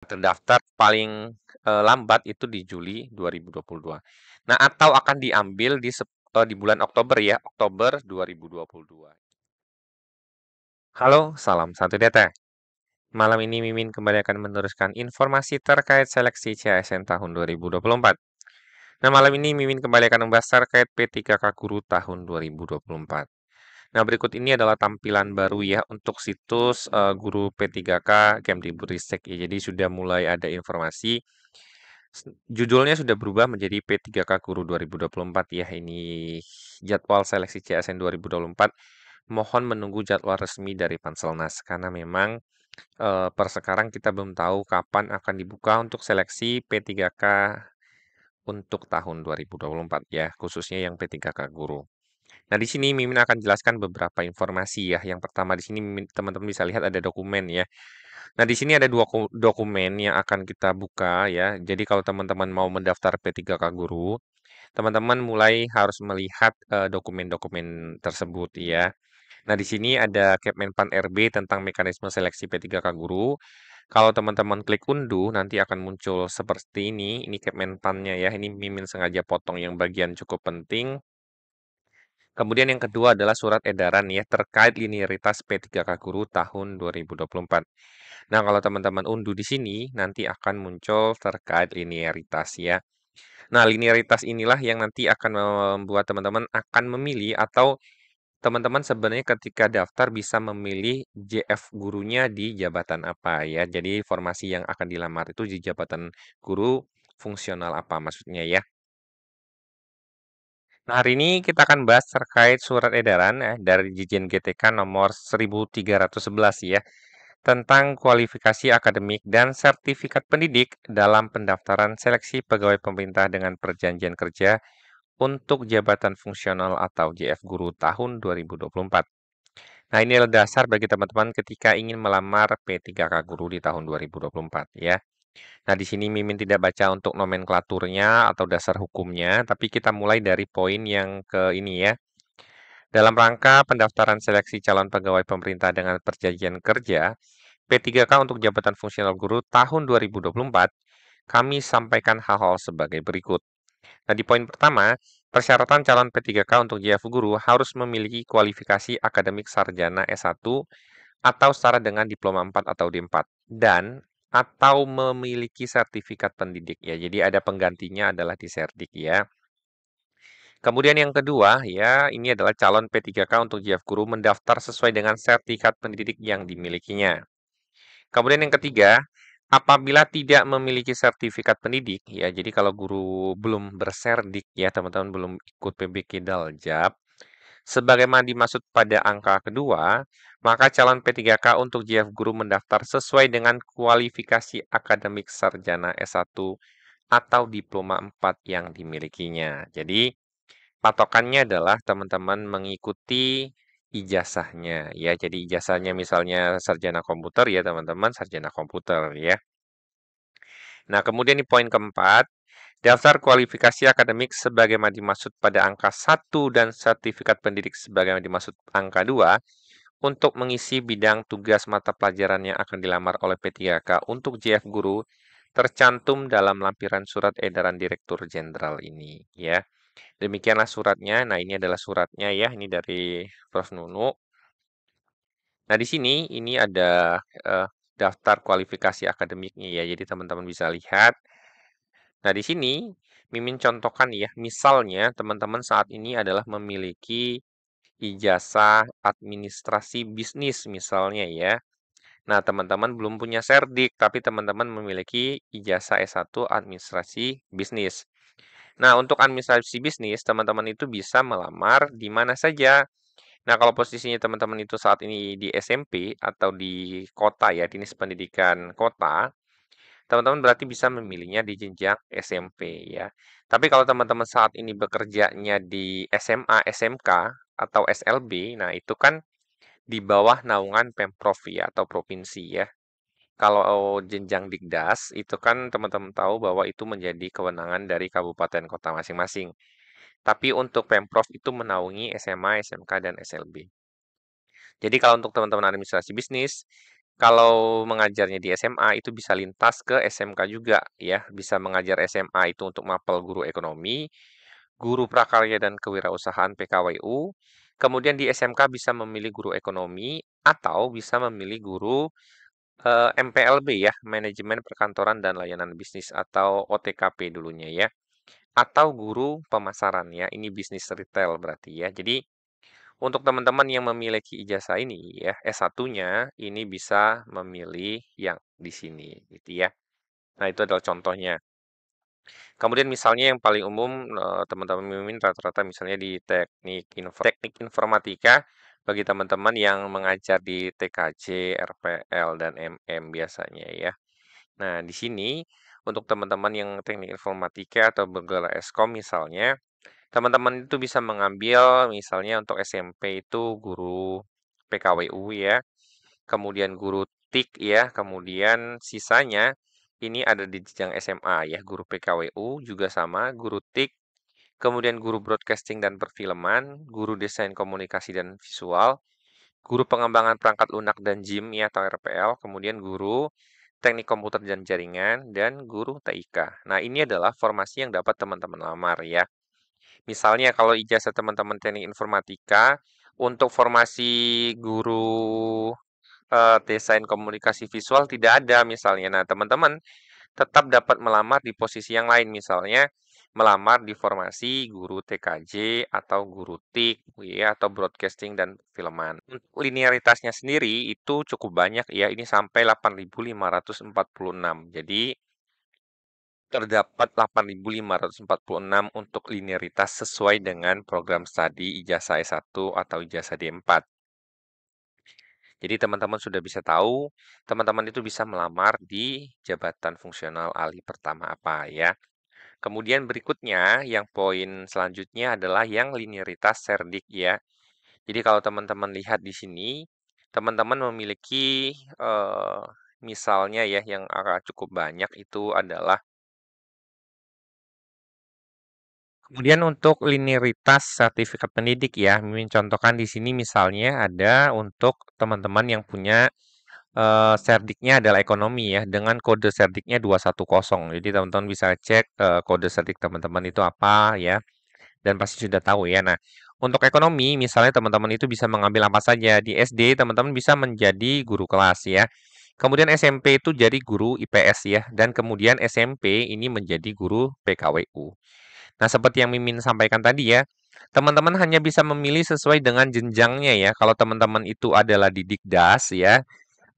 Terdaftar paling, lambat itu di Juli 2022. Nah, atau akan diambil di bulan Oktober ya, Oktober 2022. Halo, salam satu DT. Malam ini Mimin kembali akan meneruskan informasi terkait seleksi CASN tahun 2024. Nah, malam ini Mimin kembali akan membahas terkait P3K Guru tahun 2024. Nah, berikut ini adalah tampilan baru ya untuk situs guru P3K Kemdikbudristek ya. Jadi sudah mulai ada informasi. Judulnya sudah berubah menjadi P3K Guru 2024 ya. Ini jadwal seleksi CSN 2024. Mohon menunggu jadwal resmi dari Panselnas karena memang per sekarang kita belum tahu kapan akan dibuka untuk seleksi P3K untuk tahun 2024 ya, khususnya yang P3K Guru. Nah, di sini Mimin akan jelaskan beberapa informasi ya. Yang pertama di sini teman-teman bisa lihat ada dokumen ya. Nah, di sini ada dua dokumen yang akan kita buka ya. Jadi kalau teman-teman mau mendaftar P3K Guru, teman-teman mulai harus melihat dokumen-dokumen tersebut ya. Nah, di sini ada Kepmenpan RB tentang mekanisme seleksi P3K Guru. Kalau teman-teman klik unduh, nanti akan muncul seperti ini. Ini Kepmenpannya ya. Ini Mimin sengaja potong yang bagian cukup penting. Kemudian yang kedua adalah surat edaran ya terkait linearitas P3K Guru tahun 2024. Nah, kalau teman-teman unduh di sini, nanti akan muncul terkait linearitas ya. Nah, linearitas inilah yang nanti akan membuat teman-teman akan memilih atau teman-teman sebenarnya ketika daftar bisa memilih JF gurunya di jabatan apa ya. Jadi formasi yang akan dilamar itu di jabatan guru fungsional apa maksudnya ya. Nah, hari ini kita akan bahas terkait surat edaran dari Dirjen GTK nomor 1311 ya, tentang kualifikasi akademik dan sertifikat pendidik dalam pendaftaran seleksi pegawai pemerintah dengan perjanjian kerja untuk jabatan fungsional atau JF Guru tahun 2024. Nah, ini adalah dasar bagi teman-teman ketika ingin melamar P3K Guru di tahun 2024 ya. Nah, di sini Mimin tidak baca untuk nomenklaturnya atau dasar hukumnya, tapi kita mulai dari poin yang ke ini ya. Dalam rangka pendaftaran seleksi calon pegawai pemerintah dengan perjanjian kerja, P3K untuk jabatan fungsional guru tahun 2024, kami sampaikan hal-hal sebagai berikut. Nah, di poin pertama, persyaratan calon P3K untuk JF Guru harus memiliki kualifikasi akademik sarjana S1 atau setara dengan diploma 4 atau D4 dan atau memiliki sertifikat pendidik ya. Jadi ada penggantinya adalah di Serdik ya. Kemudian yang kedua ya, ini adalah calon P3K untuk JF Guru mendaftar sesuai dengan sertifikat pendidik yang dimilikinya. Kemudian yang ketiga, apabila tidak memiliki sertifikat pendidik ya, jadi kalau guru belum berserdik ya, teman-teman belum ikut PBK Daljab, sebagaimana dimaksud pada angka kedua, maka calon P3K untuk JF Guru mendaftar sesuai dengan kualifikasi akademik sarjana S1 atau diploma 4 yang dimilikinya. Jadi, patokannya adalah teman-teman mengikuti ijazahnya ya. Jadi ijazahnya misalnya sarjana komputer ya teman-teman, sarjana komputer ya. Nah, kemudian di poin keempat, daftar kualifikasi akademik sebagaimana dimaksud pada angka 1 dan sertifikat pendidik sebagaimana dimaksud angka 2 untuk mengisi bidang tugas mata pelajaran yang akan dilamar oleh P3K untuk JF Guru tercantum dalam lampiran surat edaran Direktur Jenderal ini ya. Demikianlah suratnya. Nah, ini adalah suratnya ya, ini dari Prof. Nunu. Nah, di sini ini ada daftar kualifikasi akademiknya ya. Jadi teman-teman bisa lihat. Nah, di sini Mimin contohkan ya, misalnya teman-teman saat ini adalah memiliki ijazah administrasi bisnis misalnya ya. Nah, teman-teman belum punya serdik, tapi teman-teman memiliki ijazah S1 administrasi bisnis. Nah, untuk administrasi bisnis, teman-teman itu bisa melamar di mana saja. Nah, kalau posisinya teman-teman itu saat ini di SMP atau di kota ya, dinas pendidikan kota, teman-teman berarti bisa memilihnya di jenjang SMP ya. Tapi kalau teman-teman saat ini bekerjanya di SMA, SMK, atau SLB, nah itu kan di bawah naungan Pemprov ya, atau provinsi ya. Kalau jenjang Dikdas, itu kan teman-teman tahu bahwa itu menjadi kewenangan dari kabupaten kota masing-masing. Tapi untuk Pemprov itu menaungi SMA, SMK, dan SLB. Jadi kalau untuk teman-teman administrasi bisnis, Kalau mengajarnya di SMA itu bisa lintas ke SMK juga ya, bisa mengajar SMA itu untuk mapel guru ekonomi, guru prakarya dan kewirausahaan PKWU, kemudian di SMK bisa memilih guru ekonomi atau bisa memilih guru MPLB ya, manajemen perkantoran dan layanan bisnis atau OTKP dulunya ya, atau guru pemasaran ya, ini bisnis retail berarti ya. Jadi untuk teman-teman yang memiliki ijazah ini ya, S1-nya ini bisa memilih yang di sini gitu ya. Nah, itu adalah contohnya. Kemudian misalnya yang paling umum teman-teman mimin rata-rata misalnya di teknik informatika bagi teman-teman yang mengajar di TKJ, RPL dan MM biasanya ya. Nah, di sini untuk teman-teman yang teknik informatika atau bergelar Eskom misalnya, teman-teman itu bisa mengambil misalnya untuk SMP itu guru PKWU ya, kemudian guru TIK ya, kemudian sisanya ini ada di jenjang SMA ya, guru PKWU juga sama, guru TIK, kemudian guru broadcasting dan perfilman, guru desain komunikasi dan visual, guru pengembangan perangkat lunak dan JIM ya atau RPL, kemudian guru teknik komputer dan jaringan, dan guru TIK. Nah, ini adalah formasi yang dapat teman-teman lamar ya. Misalnya kalau ijazah teman-teman teknik informatika, untuk formasi guru desain komunikasi visual tidak ada misalnya. Nah, teman-teman tetap dapat melamar di posisi yang lain, misalnya melamar di formasi guru TKJ atau guru TIK ya, atau broadcasting dan filman. Untuk linearitasnya sendiri itu cukup banyak ya, ini sampai 8.546. Jadi terdapat 8.546 untuk linearitas sesuai dengan program studi ijazah S1 atau ijazah D4. Jadi teman-teman sudah bisa tahu, teman-teman itu bisa melamar di jabatan fungsional ahli pertama apa ya. Kemudian berikutnya, yang poin selanjutnya adalah yang linearitas serdik ya. Jadi kalau teman-teman lihat di sini, teman-teman memiliki misalnya ya yang agak cukup banyak itu adalah kemudian untuk linearitas sertifikat pendidik ya, Mimin contohkan di sini misalnya ada untuk teman-teman yang punya serdiknya adalah ekonomi ya, dengan kode serdiknya 210. Jadi teman-teman bisa cek kode serdik teman-teman itu apa ya, dan pasti sudah tahu ya. Nah, untuk ekonomi misalnya teman-teman itu bisa mengambil apa saja. Di SD teman-teman bisa menjadi guru kelas ya. Kemudian SMP itu jadi guru IPS ya, dan kemudian SMP ini menjadi guru PKWU. Nah, seperti yang Mimin sampaikan tadi ya, teman-teman hanya bisa memilih sesuai dengan jenjangnya ya. Kalau teman-teman itu adalah di Dikdas ya,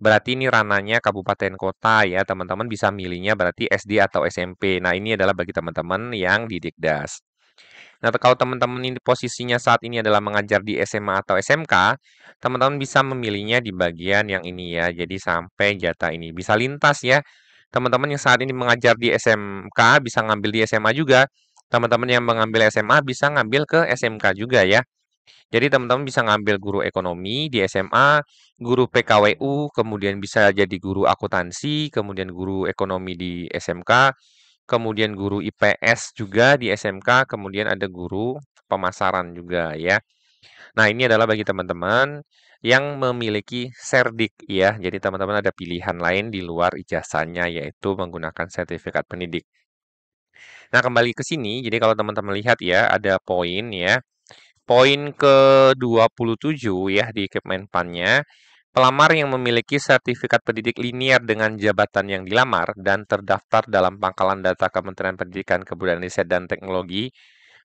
berarti ini ranahnya kabupaten kota ya, teman-teman bisa milihnya berarti SD atau SMP. Nah, ini adalah bagi teman-teman yang di Dikdas. Nah, kalau teman-teman ini posisinya saat ini adalah mengajar di SMA atau SMK, teman-teman bisa memilihnya di bagian yang ini ya. Jadi sampai jatah ini bisa lintas ya. Teman-teman yang saat ini mengajar di SMK bisa ngambil di SMA juga. Teman-teman yang mengambil SMA bisa ngambil ke SMK juga ya. Jadi teman-teman bisa ngambil guru ekonomi di SMA, guru PKWU, kemudian bisa jadi guru akuntansi, kemudian guru ekonomi di SMK, kemudian guru IPS juga di SMK, kemudian ada guru pemasaran juga ya. Nah, ini adalah bagi teman-teman yang memiliki serdik ya. Jadi teman-teman ada pilihan lain di luar ijazahnya yaitu menggunakan sertifikat pendidik. Nah, kembali ke sini, jadi kalau teman-teman lihat ya, ada poin ya. Poin ke-27 ya di Kemenpannya, pelamar yang memiliki sertifikat pendidik linier dengan jabatan yang dilamar dan terdaftar dalam pangkalan data Kementerian Pendidikan, Kebudayaan Riset dan Teknologi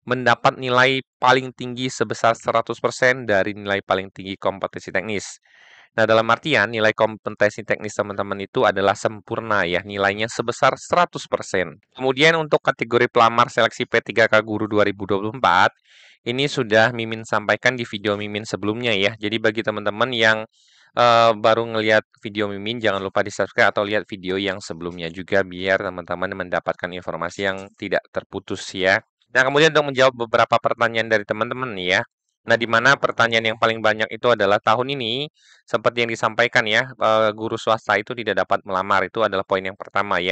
mendapat nilai paling tinggi sebesar 100% dari nilai paling tinggi kompetensi teknis. Nah, dalam artian nilai kompetensi teknis teman-teman itu adalah sempurna ya, nilainya sebesar 100%. Kemudian untuk kategori pelamar seleksi P3K Guru 2024, ini sudah Mimin sampaikan di video Mimin sebelumnya ya. Jadi bagi teman-teman yang baru ngelihat video Mimin, jangan lupa di-subscribe atau lihat video yang sebelumnya juga biar teman-teman mendapatkan informasi yang tidak terputus ya. Nah, kemudian untuk menjawab beberapa pertanyaan dari teman-teman nih ya. Nah, di mana pertanyaan yang paling banyak itu adalah tahun ini, seperti yang disampaikan ya, guru swasta itu tidak dapat melamar, itu adalah poin yang pertama ya.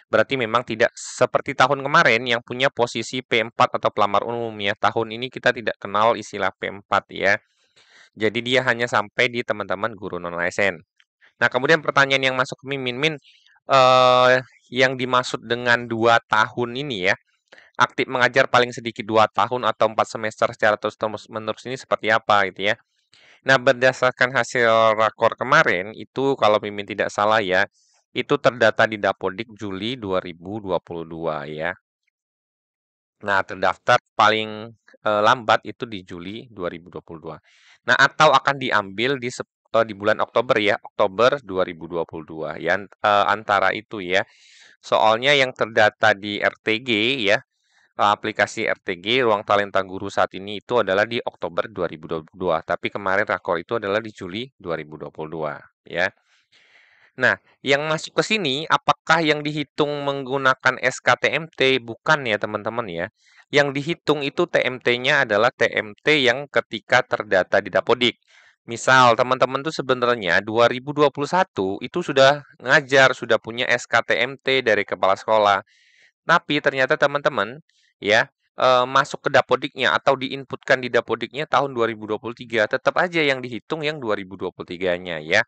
Berarti memang tidak seperti tahun kemarin yang punya posisi P4 atau pelamar umum ya. Tahun ini kita tidak kenal istilah P4 ya. Jadi dia hanya sampai di teman-teman guru non-ASN. Nah, kemudian pertanyaan yang masuk ke Mimin, Min, eh, yang dimaksud dengan 2 tahun ini ya, aktif mengajar paling sedikit 2 tahun atau 4 semester secara terus menerus ini seperti apa gitu ya. Nah, berdasarkan hasil rakor kemarin, itu kalau Mimin tidak salah ya, itu terdata di Dapodik Juli 2022 ya. Nah, terdaftar paling lambat itu di Juli 2022. Nah, atau akan diambil di bulan Oktober ya, Oktober 2022 ya, antara itu ya. Soalnya yang terdata di RTG ya, aplikasi RTG Ruang Talenta Guru saat ini itu adalah di Oktober 2022, tapi kemarin rakor itu adalah di Juli 2022 ya. Nah, yang masuk ke sini apakah yang dihitung menggunakan SKTMT? Bukan ya teman-teman ya. Yang dihitung itu TMT-nya adalah TMT yang ketika terdata di Dapodik. Misal teman-teman tuh sebenarnya 2021 itu sudah ngajar, sudah punya SKTMT dari kepala sekolah. Tapi ternyata teman-teman ya masuk ke Dapodiknya atau diinputkan di Dapodiknya tahun 2023, tetap aja yang dihitung yang 2023-nya ya.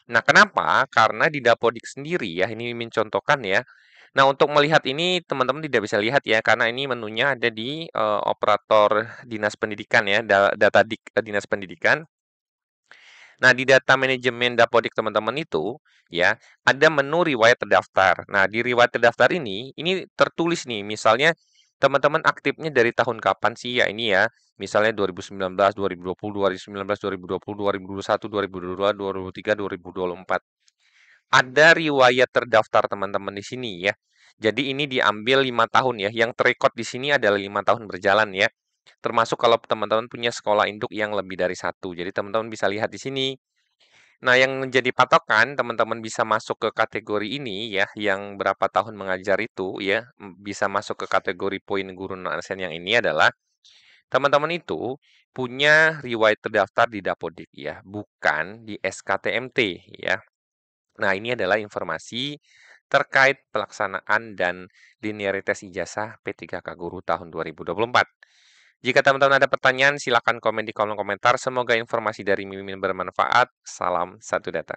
Nah, kenapa? Karena di Dapodik sendiri ya, ini mencontohkan ya. Nah, untuk melihat ini teman-teman tidak bisa lihat ya, karena ini menunya ada di operator Dinas Pendidikan ya, data Dinas Pendidikan. Nah, di data manajemen Dapodik teman-teman itu, ya, ada menu riwayat terdaftar. Nah, di riwayat terdaftar ini tertulis nih, misalnya teman-teman aktifnya dari tahun kapan sih? Ya, ini ya, misalnya 2019, 2020, 2019, 2020, 2021, 2022, 2023, 2024. Ada riwayat terdaftar teman-teman di sini ya. Jadi ini diambil 5 tahun ya. Yang terekod di sini adalah 5 tahun berjalan ya. Termasuk kalau teman-teman punya sekolah induk yang lebih dari satu. Jadi teman-teman bisa lihat di sini. Nah, yang menjadi patokan teman-teman bisa masuk ke kategori ini ya, yang berapa tahun mengajar itu ya, bisa masuk ke kategori poin guru non ASN yang ini adalah teman-teman itu punya riwayat terdaftar di Dapodik ya, bukan di SKTMT ya. Nah, ini adalah informasi terkait pelaksanaan dan linearitas ijazah P3K Guru tahun 2024. Jika teman-teman ada pertanyaan, silakan komen di kolom komentar. Semoga informasi dari Mimin bermanfaat. Salam satu data.